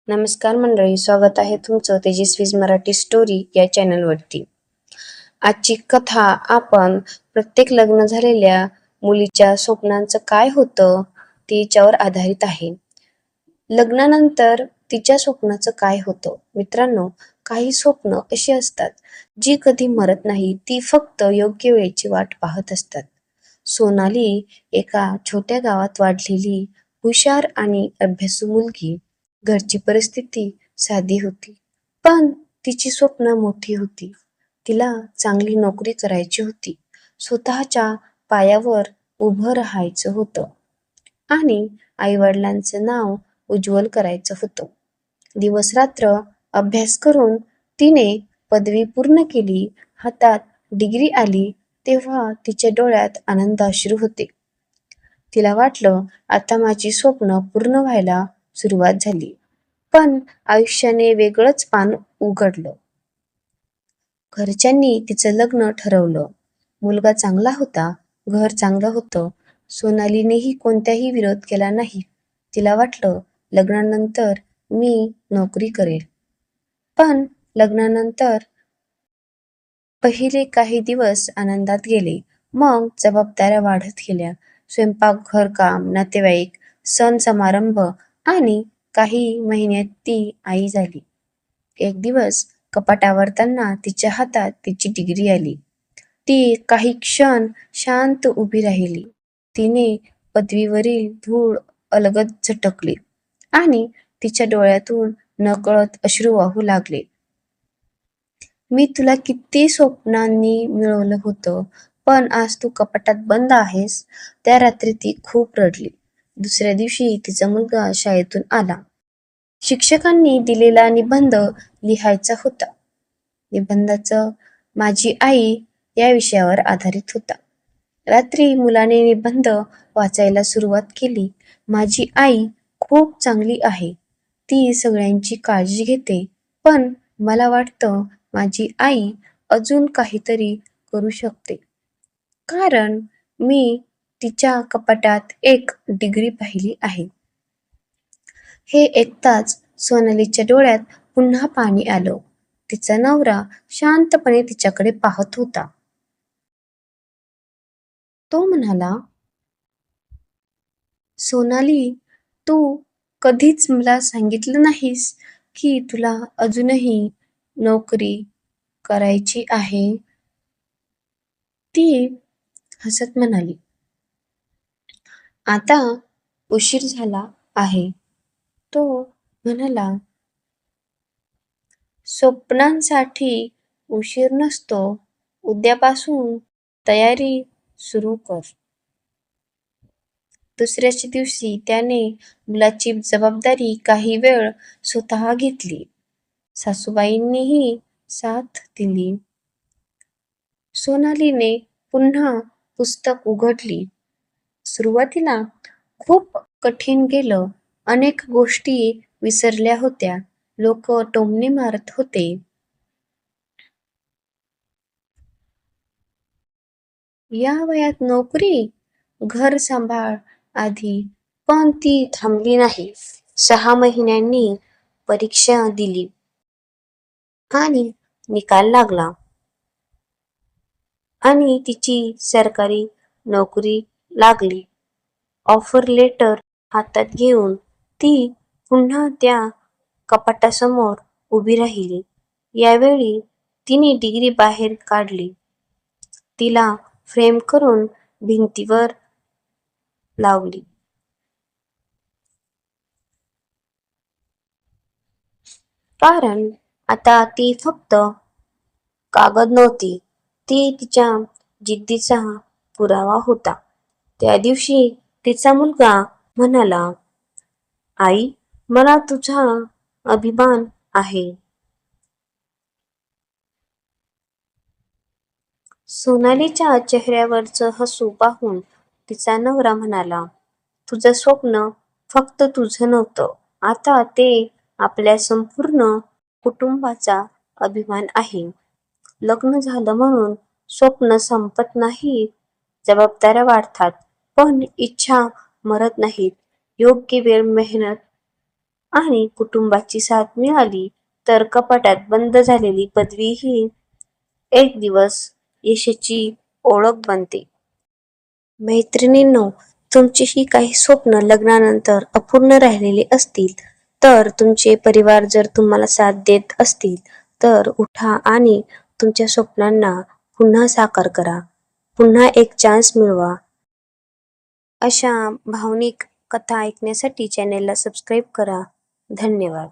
नमस्कार मंडळी, स्वागत आहे तुमचं तेजस्वीज मराठी स्टोरी या चॅनलवरती. आजची कथा आपण प्रत्येक लग्न झालेल्या मुलीच्या स्वप्नांचं काय होतं तिच्यावर आधारित आहे. लग्नानंतर तिच्या स्वप्नाचं काय होतं? मित्रांनो, काही स्वप्न अशी असतात जी कधी मरत नाही, ती फक्त योग्य वेळेची वाट पाहत असतात. सोनाली एका छोट्या गावात वाढलेली हुशार आणि अभ्यासू मुलगी. घरची परिस्थिती साधी होती, पण तिची स्वप्न मोठी होती. तिला चांगली नोकरी करायची होती, स्वतःच्या पायावर उभं राहायचं होतं आणि आईवडिलांचं नाव उज्ज्वल करायचं होतं. दिवसरात्र अभ्यास करून तिने पदवी पूर्ण केली. हातात डिग्री आली तेव्हा तिच्या डोळ्यात आनंदाश्रू होते. तिला वाटलं, आता माझी स्वप्न पूर्ण व्हायला सुरुवात झाली. पण आयुष्याने वेगळंच पान उघडलं. घरच्यांनी तिचं लग्न ठरवलं. मुलगा चांगला होता, घर चांगलं होतं. सोनालीनेही कोणताही विरोध केला नाही. तिला वाटलं, लग्नानंतर मी नोकरी करेल. पण लग्नानंतर पहिले काही दिवस आनंदात गेले. मग जबाबदाऱ्या वाढत गेल्या. स्वयंपाक, घरकाम, नातेवाईक, सण समारंभ आणि काही महिन्यात ती आई झाली. एक दिवस कपाट आवरताना तिच्या हातात तिची डिग्री आली. ती काही क्षण शांत उभी राहिली. तिने पदवीवरील धूळ अलगद झटकली आणि तिच्या डोळ्यातून नकळत अश्रू वाहू लागले. मी तुला किती स्वप्नांनी मिळवलं होतं, पण आज तू कपाटात बंद आहेस. त्या रात्री ती खूप रडली. दुसऱ्या दिवशी तिचा मुलगा शाळेतून आला. शिक्षकांनी दिलेला निबंध लिहायचा होता. निबंधाचं माझी आई या विषयावर आधारित होता. रात्री मुलाने निबंध वाचायला सुरुवात केली. माझी आई खूप चांगली आहे. ती सगळ्यांची काळजी घेते. पण मला वाटतं माझी आई अजून काहीतरी करू शकते. कारण मी तिच्या कपाटात एक डिग्री पाहिली आहे. हे ऐकताच सोनालीच्या डोळ्यात पुन्हा पाणी आलं. तिचा नवरा शांतपणे तिच्याकडे पाहत होता. तो म्हणाला, सोनाली, तू कधीच मला सांगितलं नाहीस की तुला अजूनही नोकरी करायची आहे. ती हसत म्हणाली, आता उशीर झाला आहे. तो म्हणाला, स्वप्नांसाठी उशीर नसतो. उद्यापासून तयारी सुरू कर. दुसऱ्याच दिवशी त्याने मुलाची जबाबदारी काही वेळ स्वतः घेतली. सासूबाईंनीही साथ दिली. सोनालीने पुन्हा पुस्तक उघडली. सुरुवातीला खूप कठीण गेलं. अनेक गोष्टी विसरल्या होत्या. लोक टोमणे मारत होते. या वयात नोकरी, घर सांभाळ आधी. पण ती थांबली नाही. 6 महिन्यांनी परीक्षा दिली आणि निकाल लागला आणि तिची सरकारी नोकरी लागली. ऑफर लेटर हातात घेऊन ती पुन्हा त्या कपाटासमोर उभी राहिली. यावेळी तिने डिग्री बाहेर काढली. तिला फ्रेम करून भिंतीवर लावली. कारण आता ती फक्त कागद नव्हती, ती तिच्या जिद्दीचा पुरावा होता. त्या दिवशी तिचा मुलगा म्हणाला, आई, मला तुझा अभिमान आहे. सोनालीच्या चेहऱ्यावरचं हसू पाहून तिचा नवरा म्हणाला, तुझं स्वप्न फक्त तुझं नव्हतं. आता ते आपल्या संपूर्ण कुटुंबाचा अभिमान आहे. लग्न झालं म्हणून स्वप्न संपत नाहीत. जबाबदाऱ्या वाढतात, पण इच्छा मरत नाहीत. योग्य वेळ, मेहनत आणि कुटुंबाची साथ मिळाली तर कपाटात बंद झालेली पदवी ही एक दिवस यशाची ओळख बनते. मैत्रिणींनो, तुमचीही काही स्वप्न लग्नानंतर अपूर्ण राहिलेली असतील, तर तुमचे परिवार जर तुम्हाला साथ देत असतील, तर उठा आणि तुमच्या स्वप्नांना पुन्हा साकार करा. पुन्हा एक चान्स मिळवा. अशा भावनिक कथा ऐकण्यासाठी चॅनेलला सबस्क्राईब करा. धन्यवाद.